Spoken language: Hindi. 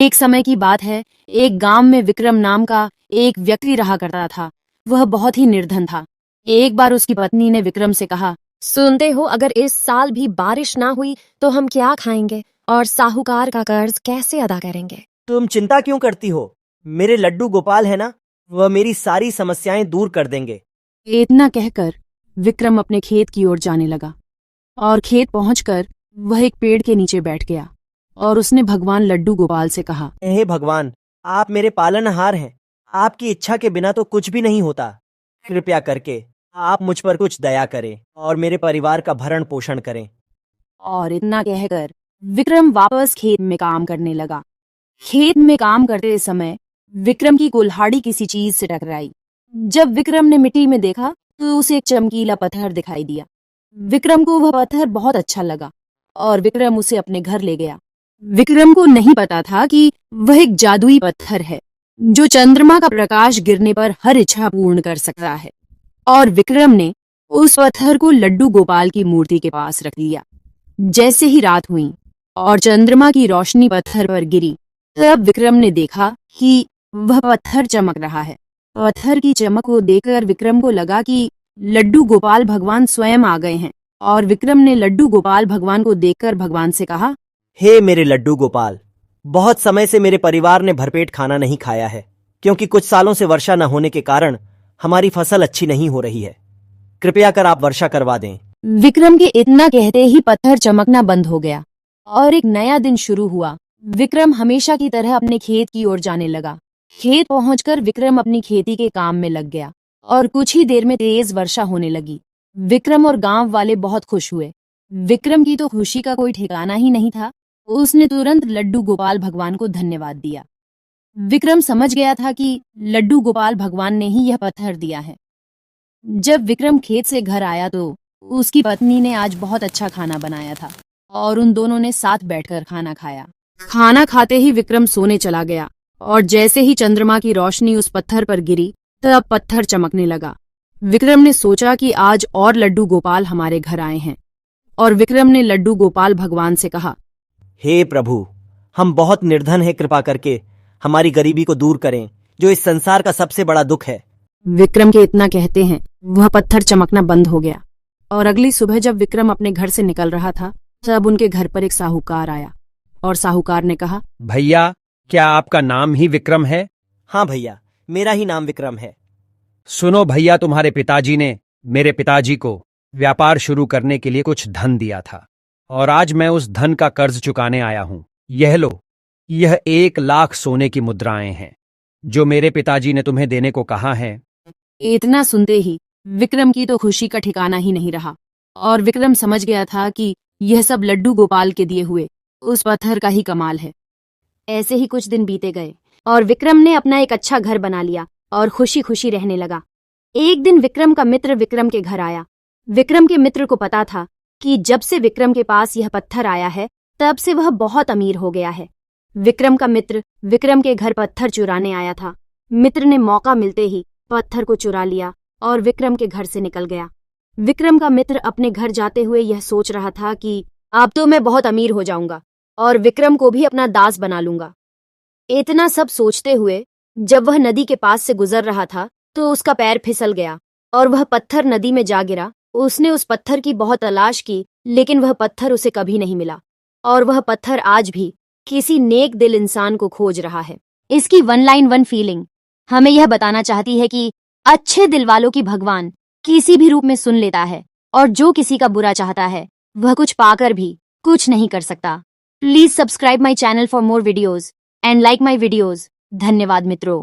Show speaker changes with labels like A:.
A: एक समय की बात है, एक गांव में विक्रम नाम का एक व्यक्ति रहा करता था। वह बहुत ही निर्धन था। एक बार उसकी पत्नी ने विक्रम से कहा,
B: सुनते हो, अगर इस साल भी बारिश ना हुई तो हम क्या खाएंगे और साहूकार का कर्ज कैसे अदा करेंगे।
C: तुम चिंता क्यों करती हो? मेरे लड्डू गोपाल है ना, वह मेरी सारी समस्याएं दूर कर देंगे।
A: इतना कहकर विक्रम अपने खेत की ओर जाने लगा और खेत पहुंचकर वह एक पेड़ के नीचे बैठ गया और उसने भगवान लड्डू गोपाल से कहा,
C: हे भगवान, आप मेरे पालनहार हैं। आपकी इच्छा के बिना तो कुछ भी नहीं होता। कृपया करके आप मुझ पर कुछ दया करें और मेरे परिवार का भरण पोषण करें।
A: और इतना कहकर विक्रम वापस खेत में काम करने लगा। खेत में काम करते समय विक्रम की कुल्हाड़ी किसी चीज से टकराई। जब विक्रम ने मिट्टी में देखा तो उसे एक चमकीला पत्थर दिखाई दिया। विक्रम को वह पत्थर बहुत अच्छा लगा और विक्रम उसे अपने घर ले गया। विक्रम को नहीं पता था कि वह एक जादुई पत्थर है जो चंद्रमा का प्रकाश गिरने पर हर इच्छा पूर्ण कर सकता है। और विक्रम ने उस पत्थर को लड्डू गोपाल की मूर्ति के पास रख दिया। जैसे ही रात हुई और चंद्रमा की रोशनी पत्थर पर गिरी, तब विक्रम ने देखा कि वह पत्थर चमक रहा है। पत्थर की चमक को देखकर विक्रम को लगा कि लड्डू गोपाल भगवान स्वयं आ गए हैं। और विक्रम ने लड्डू गोपाल भगवान को देखकर भगवान से कहा,
C: हे मेरे लड्डू गोपाल, बहुत समय से मेरे परिवार ने भरपेट खाना नहीं खाया है, क्योंकि कुछ सालों से वर्षा न होने के कारण हमारी फसल अच्छी नहीं हो रही है। कृपया कर आप वर्षा करवा दें।
A: विक्रम के इतना कहते ही पत्थर चमकना बंद हो गया और एक नया दिन शुरू हुआ। विक्रम हमेशा की तरह अपने खेत की ओर जाने लगा। खेत पहुंचकर विक्रम अपनी खेती के काम में लग गया और कुछ ही देर में तेज वर्षा होने लगी। विक्रम और गांव वाले बहुत खुश हुए। विक्रम की तो खुशी का कोई ठिकाना ही नहीं था। उसने तुरंत लड्डू गोपाल भगवान को धन्यवाद दिया। विक्रम समझ गया था कि लड्डू गोपाल भगवान ने ही यह पत्थर दिया है। जब विक्रम खेत से घर आया तो उसकी पत्नी ने आज बहुत अच्छा खाना बनाया था और उन दोनों ने साथ बैठकर खाना खाया। खाना खाते ही विक्रम सोने चला गया और जैसे ही चंद्रमा की रोशनी उस पत्थर पर गिरी, तब पत्थर चमकने लगा। विक्रम ने सोचा कि आज और लड्डू गोपाल हमारे घर आए हैं और विक्रम ने लड्डू गोपाल भगवान से कहा,
C: हे प्रभु, हम बहुत निर्धन हैं, कृपा करके हमारी गरीबी को दूर करें, जो इस संसार का सबसे बड़ा दुख है।
A: विक्रम के इतना कहते हैं वह पत्थर चमकना बंद हो गया। और अगली सुबह जब विक्रम अपने घर से निकल रहा था, तब उनके घर पर एक साहूकार आया और साहूकार ने कहा,
D: भैया, क्या आपका नाम ही विक्रम है?
C: हाँ भैया, मेरा ही नाम विक्रम है।
D: सुनो भैया, तुम्हारे पिताजी ने मेरे पिताजी को व्यापार शुरू करने के लिए कुछ धन दिया था और आज मैं उस धन का कर्ज चुकाने आया हूं। यह लो, यह 1,00,000 सोने की मुद्राएं हैं जो मेरे पिताजी ने तुम्हें देने को कहा है।
A: इतना सुनते ही विक्रम की तो खुशी का ठिकाना ही नहीं रहा और विक्रम समझ गया था कि यह सब लड्डू गोपाल के दिए हुए उस पत्थर का ही कमाल है।
B: ऐसे ही कुछ दिन बीते गए और विक्रम ने अपना एक अच्छा घर बना लिया और खुशी खुशी रहने लगा। एक दिन विक्रम का मित्र विक्रम के घर आया। विक्रम के मित्र को पता था कि जब से विक्रम के पास यह पत्थर आया है, तब से वह बहुत अमीर हो गया है। विक्रम का मित्र विक्रम के घर पत्थर चुराने आया था। मित्र ने मौका मिलते ही पत्थर को चुरा लिया और विक्रम के घर से निकल गया। विक्रम का मित्र अपने घर जाते हुए यह सोच रहा था कि अब तो मैं बहुत अमीर हो जाऊंगा और विक्रम को भी अपना दास बना लूंगा। इतना सब सोचते हुए जब वह नदी के पास से गुजर रहा था तो उसका पैर फिसल गया और वह पत्थर नदी में जा गिरा। उसने उस पत्थर की बहुत तलाश की, लेकिन वह पत्थर उसे कभी नहीं मिला और वह पत्थर आज भी किसी नेक दिल इंसान को खोज रहा है।
E: इसकी 1 लाइन 1 फीलिंग हमें यह बताना चाहती है कि अच्छे दिल वालों की भगवान किसी भी रूप में सुन लेता है और जो किसी का बुरा चाहता है वह कुछ पाकर भी कुछ नहीं कर सकता। Please subscribe my channel for more videos and like my videos. धन्यवाद मित्रों।